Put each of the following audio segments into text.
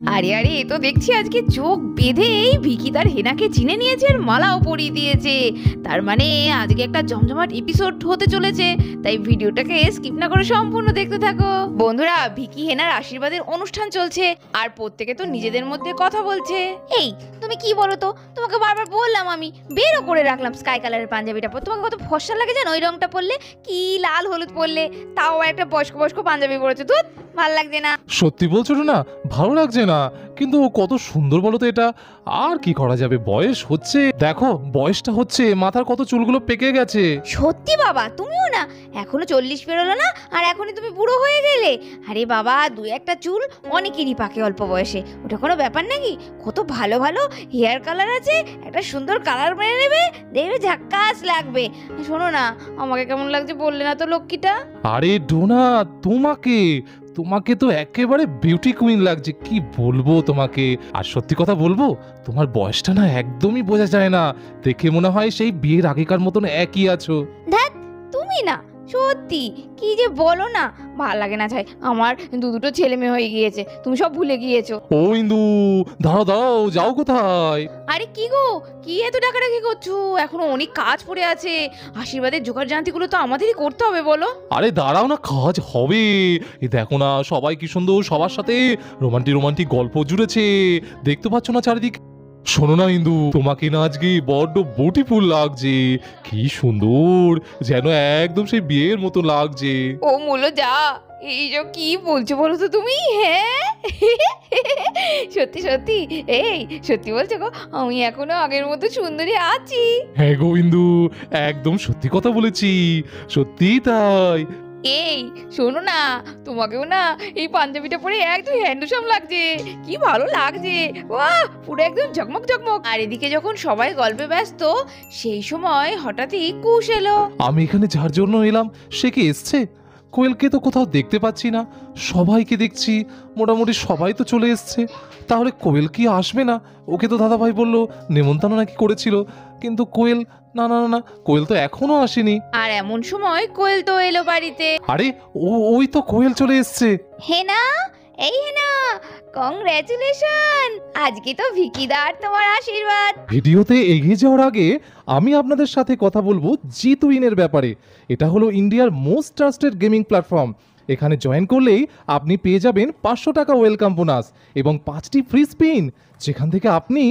আরে আরে, এ তো দেখছি আজকে চোখ বেঁধে এই ভিকি তার হেনাকে চিনে নিয়েছে আর মালাও পরিয়ে দিয়েছে। তার মানে আজকে একটা জমজমাট এপিসোড হতে চলেছে, তাই ভিডিওটাকে স্কিপ না করে সম্পূর্ণ দেখতে থাকো। বন্ধুরা, ভিকি হেনার আশীর্বাদের অনুষ্ঠান চলছে আর প্রত্যেকে তো নিজেদের মধ্যে কথা বলছে। এই তুমি কি বলো তো, তোমাকে বারবার বললাম আমি বেরো করে রাখলাম স্কাই কালারের পাঞ্জাবিটা পর, তোমাকে কত ফর্সা লাগে জানো ওই রংটা পরলে, কি লাল হলুদ পরলে, তাও একটা বয়স্ক বয়স্ক পাঞ্জাবি পরেছো, তো ভালো লাগছে না। সত্যি বলছো না, ভালো লাগছে না, কিন্তু কত সুন্দর বলো তো এটা। আর কি করা যাবে, বয়স হচ্ছে, দেখো বয়সটা হচ্ছে, মাথার কত চুলগুলো পেকে গেছে। সত্যি বাবা, তুমিও না, এখনো 40 পেরোলো না আর এখনই তুমি বুড়ো হয়ে গেলে। আরে বাবা, দুই একটা চুল অনেকেরই পাকে অল্প বয়সে, ওটা কোনো ব্যাপার নাকি? কত ভালো ভালো হেয়ার কালার আছে, একটা সুন্দর কালার মেরে নেবে, দেখবে ঝাক্কাস লাগবে। শোনো না, আমাকে কেমন লাগছে বললে না তো লক্ষ্মীটা। আরে ডোনা, তোমাকে তো একেবারে বিউটি কুইন লাগছে, কি বলবো তোমাকে। আর সত্যি কথা বলবো, তোমার বয়সটা না একদমই বোঝা যায় না, দেখে মনে হয় সেই বিয়ের আগেকার মতন একই আছো। ধ্যাৎ, তুমি না, সত্যি কি যে বলো না, ভাল লাগে না। চাই আমার দুটো ছেলে মেয়ে হয়ে গিয়েছে, তুমি সব ভুলে গিয়েছো। ও ইন্দু, দাঁড়াও, যাও কোথায়? আরে কি গো, কি এত ডাকাডাকি করছো? এখনো অনেক কাজ পড়ে আছে, আশীর্বাদের জোগাড় জান্তিগুলো তো আমাদেরই করতে হবে, বলো। আরে দাঁড়াও না, কাজ হবে। এই দেখো না, সবাই কি সুন্দর সবার সাথে রোমান্টিক গল্প জুড়েছে, দেখতে পাচ্ছ না চারিদিকে? শোনো না ইন্দু, তোমাকে না আজকে বড্ড বিউটিফুল লাগছে, কি সুন্দর, যেন একদম সেই বিয়ের মতো লাগছে। ও মুলো যা, এইসব কি বলছো বলো তো তুমি? হ্যাঁ সত্যি সত্যি, এই সত্যি বলছো গো, আমি এখনো আগের মতো সুন্দরী আছি। হ্যাঁ গো ইন্দু, একদম সত্যি কথা বলেছি, সত্যি তাই। এই শোনো না, তোমাকেও না এই পাঞ্জাবিটা পরে একদম হ্যান্ডসাম লাগছে, কি ভালো লাগছে, বাহ, পুরো একদম ঝকমক ঝকমক। আর এদিকে যখন সবাই গল্পে ব্যস্ত, সেই সময় হঠাৎই কুশ এলো। আমি এখানে যার জন্য এলাম সে কি এসছে? কোয়েলকে তো কোথাও দেখতে পাচ্ছি না, সবাইকে দেখছি, মোটামুটি সবাই তো চলে এসছে, তাহলে কোয়েল কি আসবে না? ওকে তো দাদাভাই বললো নেমন্তন্ন নাকি করেছিল, কিন্তু কোয়েল, না না না, কোয়েল তো এখনো আসেনি। আর এমন সময় কোয়েল তো এলো বাড়িতে। আরে ওই তো কোয়েল চলে এসছে। হেনা, এই হেনা, কংগ্রেচুলেশন, আজকে তো ভিকিদার তোমার আশীর্বাদ। ভিডিওতে এগিয়ে যাওয়ার আগে আমি আপনাদের সাথে কথা বলবো জিতুইনের ব্যাপারে। এটা হলো ইন্ডিয়ার মোস্ট ট্রাস্টেড গেমিং প্ল্যাটফর্ম। এখানে জয়েন করলেই আপনি পেয়ে যাবেন 500 টাকা ওয়েলকাম বোনাস এবং 5টি ফ্রি স্পিন, যেখান থেকে আপনি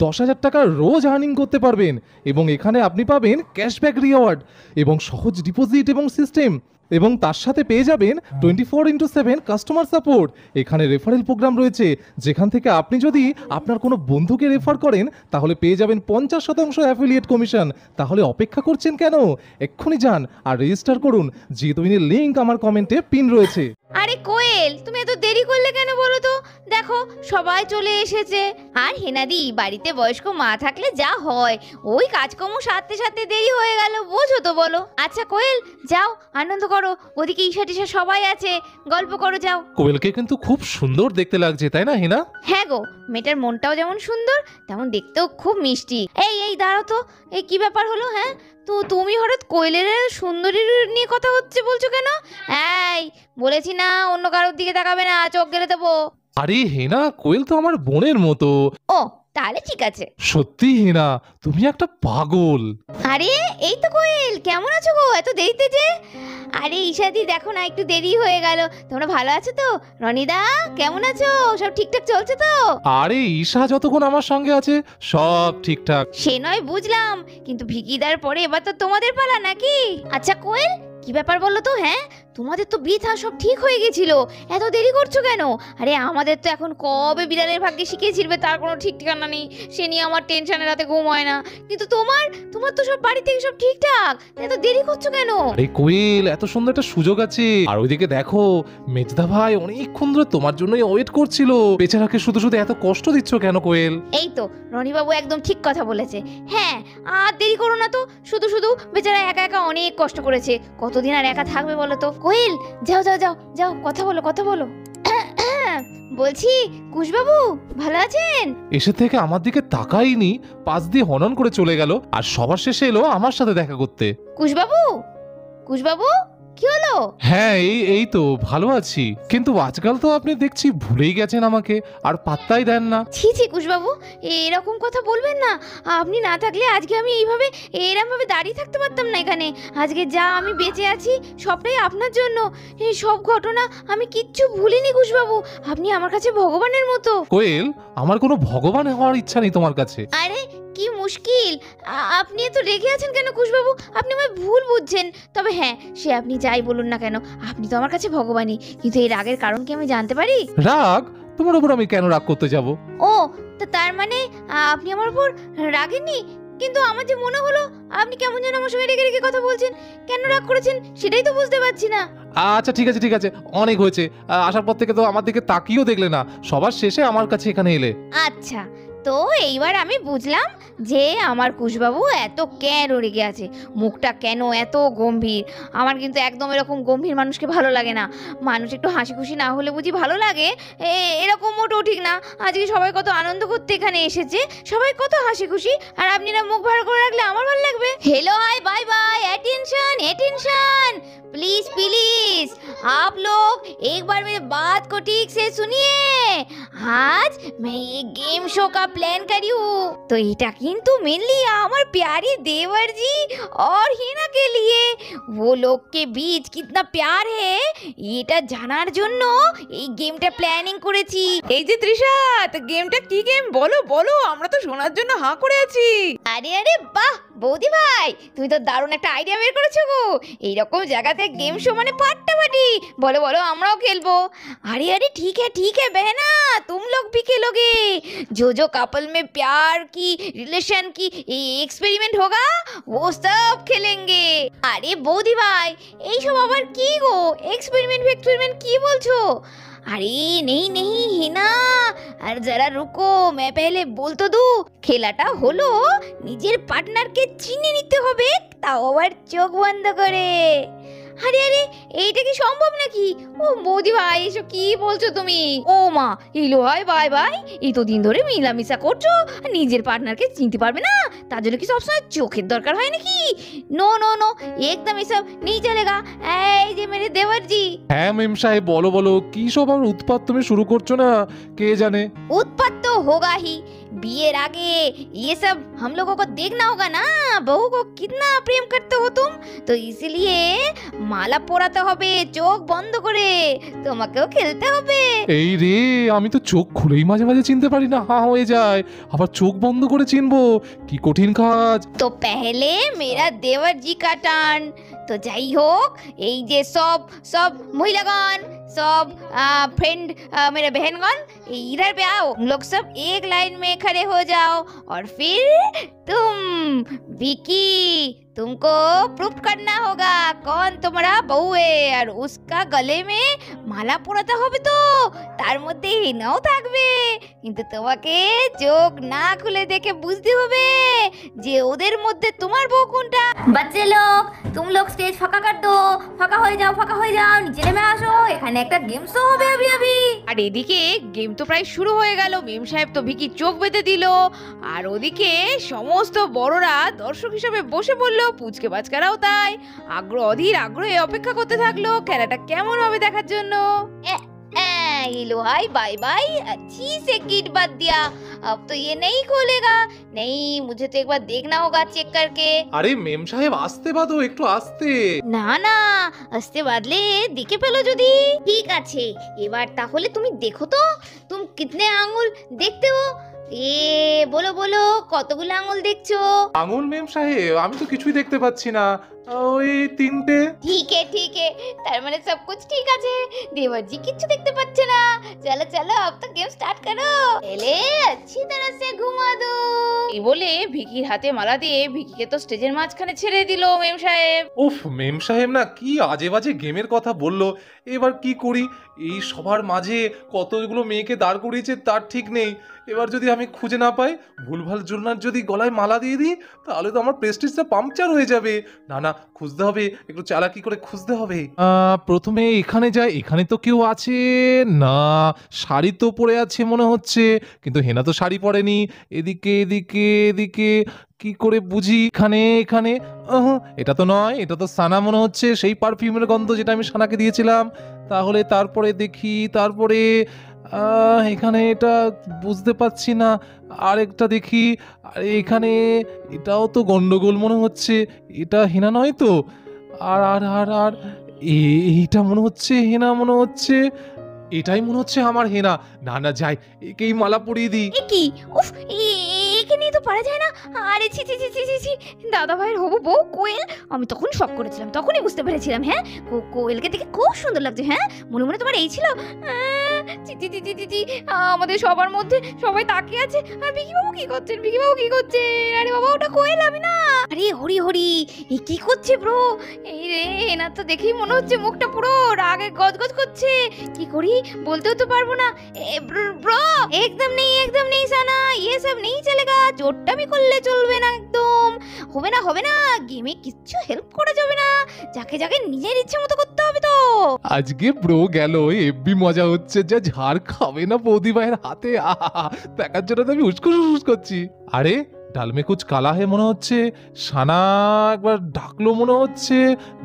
10,000 টাকা রোজ আর্নিং করতে পারবেন। এবং এখানে আপনি পাবেন ক্যাশব্যাক রিওয়ার্ড এবং সহজ ডিপোজিট এবং সিস্টেম, এবং তার সাথে পেয়ে যাবেন 24x7 কাস্টমার সাপোর্ট। এখানে রেফারেল প্রোগ্রাম রয়েছে, যেখান থেকে আপনি যদি আপনার কোনো বন্ধুকে রেফার করেন তাহলে পেয়ে যাবেন 50% অ্যাফিলিয়েট কমিশন। তাহলে অপেক্ষা করছেন কেন? এক্ষুনি যান আর রেজিস্টার করুন। জিতুইনের লিঙ্ক আমার কমেন্টে পিন রয়েছে। আরে কোয়েল, তুমি এত দেরি করলে কেন বলো তো? দেখো সবাই চলে এসেছে। আর হেনাদি, বাড়িতে বয়স্ক মা থাকলে যা হয়, ওই কাজকর্ম সারতে সারতে দেরি হয়ে গেল, বোঝো তো বলো। আচ্ছা কোয়েল, যাও আনন্দ করো, ওদিকে ঈশা টিশা সবাই আছে, গল্প করো যাও। কোয়েলকে কিন্তু খুব সুন্দর দেখতে লাগছে, তাই না হেনা? হ্যাঁ গো, মেয়েটার মনটাও যেমন সুন্দর তেমন দেখতেও খুব মিষ্টি। এই দাঁড়াও তো, এই কি ব্যাপার হলো? হ্যাঁ, তো তুমি হঠাৎ কোয়েলের সুন্দরীর নিয়ে কথা হচ্ছে বলছো কেন? এই বলেছি না অন্য কারোর দিকে তাকাবে না, চোখ গেলে দেবো। আরে হেনা, কোয়েল তো আমার বোনের মতো। ও তাহলে ঠিক আছে। সত্যি হেনা, তুমি একটা পাগল। আরে এই তো কোয়েল, কেমন আছো গো এত দেরিতে যে? আরে ঈশাদি, দেখো না একটু দেরি হয়ে গেল। তোমরা ভালো আছো তো? রনিদা কেমন আছো? সব ঠিকঠাক চলছে তো? আরে ঈশা যতক্ষণ আমার সঙ্গে আছে সব ঠিকঠাক। সে নয় বুঝলাম, কিন্তু ভিকিদার পরে এবার তো তোমাদের পালা নাকি? আচ্ছা কোয়েল, কি ব্যাপার বলো তো? হ্যাঁ, তোমাদের তো বিয়ে থা সব ঠিক হয়ে গেছিল, এত দেরি করছো কেন? আরে আমাদের তো এখন কবে বিড়ালের ভাগ্যে শিখিয়ে ছিড়বে তার কোনো ঠিক ঠিকানা নেই, সে নিয়ে আমার টেনশনে রাতে ঘুম হয় না। কিন্তু তোমার তো সব বাড়ি থেকে সব ঠিকঠাক, এত দেরি করছো কেন? আরে কোয়েল, এত সুন্দর একটা সুযোগ আছে। আর ওইদিকে দেখো, মেজদা ভাই অনেকক্ষণ ধরে তোমার জন্যই ওয়েট করছিল। বেচারাকে শুধু শুধু এত কষ্ট দিচ্ছ কেন কোয়েল? এই তো রনিবাবু একদম ঠিক কথা বলেছে। হ্যাঁ, আর দেরি করো না তো, শুধু শুধু বেচারা একা একা অনেক কষ্ট করেছে, কতদিন আর একা থাকবে বলো তো? কোয়েল, যাও যাও যাও যাও, কথা বলো। বলছি কুশবাবু ভালো আছেন? এসে থেকে আমার দিকে তাকাইনি, পাশ দিয়ে হনন করে চলে গেল, আর সবার শেষে এলো আমার সাথে দেখা করতে। কুশবাবু, কি হলো? হ্যাঁ, এই এই তো ভালো আছি, কিন্তু আজকাল তো আপনি দেখছি ভুলেই গেছেন আমাকে, আর পাত্তাই দেন না। ছি ছি কুশবাবু, এরকম কথা বলবেন না। আপনি না থাকলে আজকে আমি এইভাবে এরকম ভাবে দাঁড়িয়ে থাকতে পারতাম না এখানে। আজকে যা আমি বেঁচে আছি সবটাই আপনার জন্য। এই সব ঘটনা আমি কিচ্ছু ভুলিনি কুশবাবু। আপনি আমার কাছে ভগবানের মতো। কোয়েল, আমার কোনো ভগবান হওয়ার ইচ্ছা নেই তোমার কাছে। আরে কি মুশকিল, আপনি এত রেগে আছেন কেন কুশবাবু? আপনি আমায় ভুল বুঝছেন। তবে হ্যাঁ, সে আপনি যাই বলুন না কেন, আপনি তো আমার কাছে ভগবানই। কিন্তু এই রাগের কারণ কি আমি জানতে পারি? রাগ? তোমার উপর আমি কেন রাগ করতে যাব? ও, তো তার মানে আপনি আমার উপর রাগেননি? কিন্তু আমার যে মনে হলো আপনি কেমন যেন আমার সঙ্গে রেগে রেগে কথা বলছেন। কেন রাগ করেছেন সেটাই তো বুঝতে পারছি না। আচ্ছা ঠিক আছে ঠিক আছে, অনেক হয়েছে। আসার পর থেকে তো আমার দিকে তাকিয়েও দেখলে না, সবার শেষে আমার কাছে এখানে এলে। আচ্ছা, তো এইবার আমি বুঝলাম যে আমার কুশবাবু এত কেন রেগে আছে, মুখটা কেন এত গম্ভীর। আমার কিন্তু একদম এরকম গম্ভীর মানুষকে ভালো লাগে না। মানুষ একটু হাসি খুশি না হলে বুঝি ভালো লাগে? এরকম মোটেও ঠিক না। আজকে সবাই কত আনন্দ করতে এখানে এসেছে, সবাই কত হাসি খুশি, আর আপনি না মুখ ভার করে রাখলে আমার ভালো লাগবে? Hello hi bye bye, attention attention, please please आप लोग एक बार मेरी बात को ठीक से सुनिए। आज मैं ये गेम शो का प्लान करी हूँ, तो এটা কিন্তু मेनली আমার प्यारी देवर जी और हिना के लिए। वो लोग के बीच कितना प्यार है এটা জানার জন্য এই গেমটা প্ল্যানিং করেছি। এই যে তৃষা, তো গেমটা কি গেম বলো বলো, আমরা তো শোনার জন্য হাঁ করে আছি। আরে আরে বাহ বৌদি ভাই, তুমি তো দারুণ একটা আইডিয়া বের করেছো গো। এইরকম জায়গাতে গেম শো মানে ফাটাফাটি। বলো বলো, আমরাও খেলবো। अरे अरे ठीक है बहना, तुम लोग भी खेलोगे। जो कपल में प्यार की रिलेशन की एक्सपेरिमेंट होगा वो सब खेलेंगे। আরে বৌদি ভাই, এইসব আবার কি গো? এক্সপেরিমেন্ট কি বলছো? अरे नहीं नहीं हिना, আর যারা রুকো, मैं पहले बोल तो दूं। খেলাটা হলো নিজের পার্টনারকে চিনে নিতে হবে, তাও আবার চোখ বন্ধ করে। আরে আরে, এইটা কি সম্ভব নাকি? ও বৌদি ভাই, এসব কি বলছো তুমি? ও মা, ইলো হয় বাই বাই, এই তো দিন ধরে মিলামিশা করছো আর নিজের পার্টনারকে চিনতে পারবে না? তার জন্য কি সবসময় চোখের দরকার হয় নাকি? নো নো নো, একদম এসব নেই চলেগা। এই যে মেরে দেওয়ার জি। হ্যাঁ মেম সাহেব, বলো বলো, কি সব আর উৎপাত তুমি শুরু করছো না? কে জানে। उत्पात तो होगा ही। বিয়ের আগে ये सब हम लोगों को देखना होगा ना, बहू को कितना प्रेम करते हो तुम। तो इसलिए মালা পরাতে হবে চোখ বন্ধ করে, তোমাকেও খেলতে হবে। এই রে, আমি তো চোখ খুলেই মাঝে মাঝে চিনতে পারি না, হা হয়ে যায়। আবার চোখ বন্ধ করে চিনবো, কি কঠিন কাজ। তো পেহলে মেরা দেওয়ার জি का টান। তো যাই হোক, এই যে সব সব মহিলাগণ, सब फ्रेंड, मेरे बहनगण, इधर पे आओ। तुम लोग सब एक लाइन में खड़े हो जाओ, और फिर तुम विकी, तुमको प्रूफ करना होगा कौन तुम्हारा बहू है, और उसका गले में মালা পরাতে হবে। তো তার মধ্যে হিনাও থাকবে, কিন্তু তোমাকে চোখ না খুলে দেখে বুঝতে হবে যে ওদের মধ্যে তোমার বউ কোনটা। বাচ্চা লোক, तुम लोग स्टेज ফাঁকা कर दो, ফাঁকা হয়ে যাও, নিচে নেমে আসো, এখানে একটা গেম শো হবে अभी। আর এদিকে গেম তো প্রায় শুরু হয়ে গেল। মেম সাহেব তো ভিকির চোখ বেঁধে দিল, আর ওদিকে সমস্ত বড়রা দর্শক হিসেবে বসে পড়লো, পুচকে বাচ্চারাও তাই অধীর আগ্রহে অপেক্ষা করতে থাকলো খেলাটা কেমন হবে দেখার জন্য। लो हाय बाय बाय, अच्छी से किट बात दिया। अब तो ये नहीं खोलेगा। नहीं, मुझे तो एक बार देखना होगा चेक करके। আরে মেম সাহেব, আসতে বাদো, একটু আসতে। না না, আসতে বাদলে দেখে পেলো যদি। ঠিক আছে, এবার তাহলে তুমি দেখো তো, তুমি কিতনে আঙ্গুল দেখতে हो? বলো বলো, কতগুলো আঙ্গুল দেখছো? আঙুল মেম সাহেব, আমি তো কিছুই দেখতে পাচ্ছি না, ওই 3টে। ঠিক है, তার মানে সব कुछ ঠিক আছে। দেওয়ার জি কিচ্ছু দেখতে পাচ্ছে না। চলো চলো, अब तो गेम स्टार्ट करो। এলে अच्छी तरह से घुमा दो। এই বলে ভিকির হাতে মালা দিয়ে ভিকিকে তো স্টেজের মাঝখানে ছেড়ে দিল মেম সাহেব। উফ, মেম সাহেব না কি আজে বাজে গেমের কথা বললো। এবার কি করি? এই সবার মাঝে কতগুলো মেয়েকে দাঁড় করিয়েছে তার ঠিক নেই। এবার যদি আমি খুঁজে না পাই, ভুলভাল জোনার যদি গলায় মালা দিয়ে দিই, তাহলে তো আমার প্রেস্টিজটা পাংচার হয়ে যাবে। না না, খুঁজতে হবে, একটু চালাকি করে খুঁজতে হবে। প্রথমে এখানে যাই, এখানে তো কেউ আছে না। শাড়ি তো পরে আছে মনে হচ্ছে, কিন্তু হেনা তো শাড়ি পরেনি। এদিকে এদিকে এদিকে কি করে বুঝি? এখানে এখানে এটা তো নয়, এটা তো সানা মনে হচ্ছে, সেই পারফিউমের গন্ধ যেটা আমি সানাকে দিয়েছিলাম। তাহলে তারপরে দেখি, তারপরে এখানে এটা বুঝতে পারছি না। আরেকটা দেখি, আরে এখানে এটাও তো গন্ডগোল মনে হচ্ছে, এটা হেনা নয় তো। আর আর আর আর এইটা মনে হচ্ছে হেনা, মনে হচ্ছে এটাই মনে হচ্ছে আমার হেনা। না না, যাই, একেই মালা পরিয়ে দিই। এ কি, উফ, একে নিয়ে তো পারা যায় না। আরে ছি ছি ছি ছি ছি ছি, দাদা ভাইয়ের হবু বউ কোয়েল। আমি তখন শক করেছিলাম, তখনই বুঝতে পেরেছিলাম। হ্যাঁ, কোয়েলকে দেখে খুব সুন্দর লাগছে। হ্যাঁ, মনে মনে তোমার এই ছিল। ছি ছি ছি ছি ছি ছি, আমাদের সবার মধ্যে সবাই তাকিয়ে আছে। আর বিকি বাবু কি করছেন? বিকি বাবু কি করছেন? আরে বাবা, ওটা কোয়েল, আমি না। আরে হরি হরি, এ কি করছে ব্রো? এই রে, এনার তো দেখেই মনে হচ্ছে মুখটা পুরো রাগে গজগজ করছে। কি করি, বলতেও তো পারবো না। ব্রো, একদম নেই সানা, ये सब नहीं चलेगा। চোট্টামি করলে চলবে না, একদম হবে না। গেমে কিচ্ছু হেল্প করা যাবে না, যাকে যাকে নিজের ইচ্ছে মতো করতে হবে তো। আজকে ব্রো গেল, এব্বি মজা হচ্ছে, যা ঝাড় খাবে না বৌদি ভাইয়ের হাতে। দেখার জন্য তো আমি উস্কুস করছি। আরে ডালমে কুচ কালা হে মনে হচ্ছে, সানা একবার ডাকলো মনে হচ্ছে।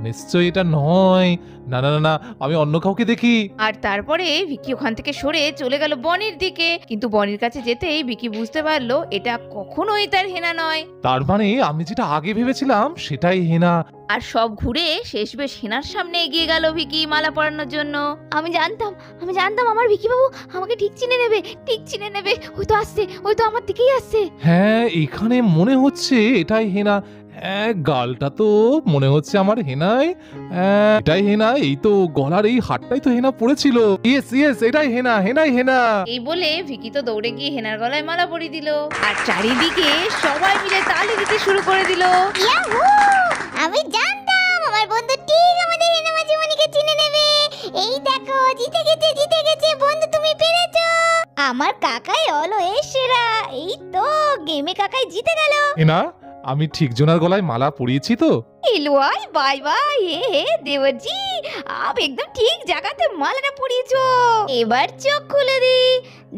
নিশ্চয়ই এটা নয়। না না না না, আমি অন্য কাউকে দেখি। আর তারপরে ভিকি ওখান থেকে সরে চলে গেল বনির দিকে, কিন্তু বনির কাছে যেতেই ভিকি বুঝতে পারলো এটা কখনোই তার হেনা নয়। তার মানে আমি যেটা আগে ভেবেছিলাম সেটাই হেনা। আর সব ঘুরে শেষমেশ হেনার সামনে এগিয়ে গেল ভিকি মালা পরানোর জন্য। আমি জানতাম আমার ভিকি বাবু আমাকে ঠিক চিনে নেবে। ওই তো আমার দিকেই আসছে। হ্যাঁ, এখানে মনে হচ্ছে এটাই হেনা। গালটা তো মনে হচ্ছে আমার হেনাই। এটাই হেনা, এই তো গলার এই হারটাই তো হেনা পড়েছিল। ইয়েস, এটাই হেনাই হেনা। এই বলে ভিকি তো দৌড়ে গিয়ে হেনার গলায় মালা পরিয়ে দিল। আর চারিদিকে সবাই মিলে তালি দিতে শুরু করে দিল। আমি জানতাম আমার বন্ধু ঠিক আমাদের হেনা মাঝিমণিকে চিনে নেবে। এই দেখো, জিতে গেছে বন্ধু, তুমি পেরেছো। আমার কাকাই অলওয়েজ সেরা। এই তো গেমে কাকাই জিতে গেল। হেনা, আমি ঠিক জোনার গলায় মালা পরিয়েছি তো? এলওয়াই বাই বাই, हे देवर जी, आप एकदम ठीक जगह पे माला পরিয়েছো। এবার চোখ খুলে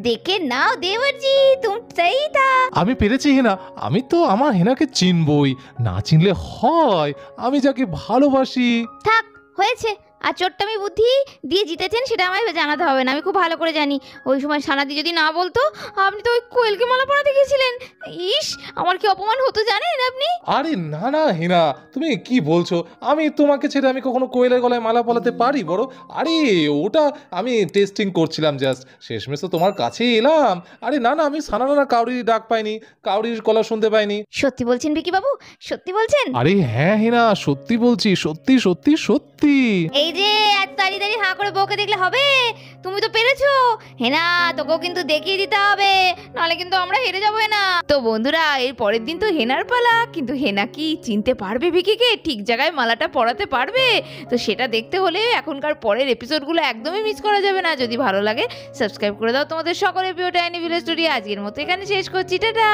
দেখে নাও দেবর জি, তুমি সही था। আমি পেরেছি হেনা, আমি তো আমার হেনাকে চিনবই, না চিনলে হয়? আমি যাকে ভালোবাসি। থাক, হয়েছে। আর চোট্টামি বুদ্ধি দিয়ে জিতেছেন সেটা আমায় জানাতে হবে না, আমি খুব ভালো করে জানি। ওই সময় সানাদি যদি না বলতো আপনি তো ওই কোয়েলকে মালা পরাতে গিয়েছিলেন। ইস, আমার কি অপমান হতো জানেন আপনি? আরে না না হেনা, তুমি কি বলছো? আমি তোমাকে ছেড়ে আমি কখনো কোয়েলের গলায় মালা পরাতে পারি বড়? আরে ওটা আমি টেস্টিং করছিলাম জাস্ট, শেষমেশ তো তোমার কাছেই এলাম। আরে না না, আমি সানা কাউরির ডাক পাইনি, কাউরির গলা শুনতে পাইনি। সত্যি বলছেন বিকি বাবু? সত্যি বলছেন? আরে হ্যাঁ হেনা, সত্যি বলছি, সত্যি। এই যে এত তাড়াতাড়ি হাঁ করে বউকে দেখলে হবে? তুমি তো পেরেছো হেনা, তোকেও কিন্তু দেখিয়ে দিতে হবে, নাহলে কিন্তু আমরা হেরে যাবো না। তো বন্ধুরা, এর পরের দিন তো হেনার পালা, কিন্তু হেনা কি চিনতে পারবে ভিকিকে? ঠিক জায়গায় মালাটা পরাতে পারবে? তো সেটা দেখতে হলে এখনকার পরের এপিসোডগুলো একদমই মিস করা যাবে না। যদি ভালো লাগে সাবস্ক্রাইব করে দাও তোমাদের সকলের প্রিয় টাইনি ভিলেজ স্টোরি। আজকের মতো এখানে শেষ করছি, টাটা।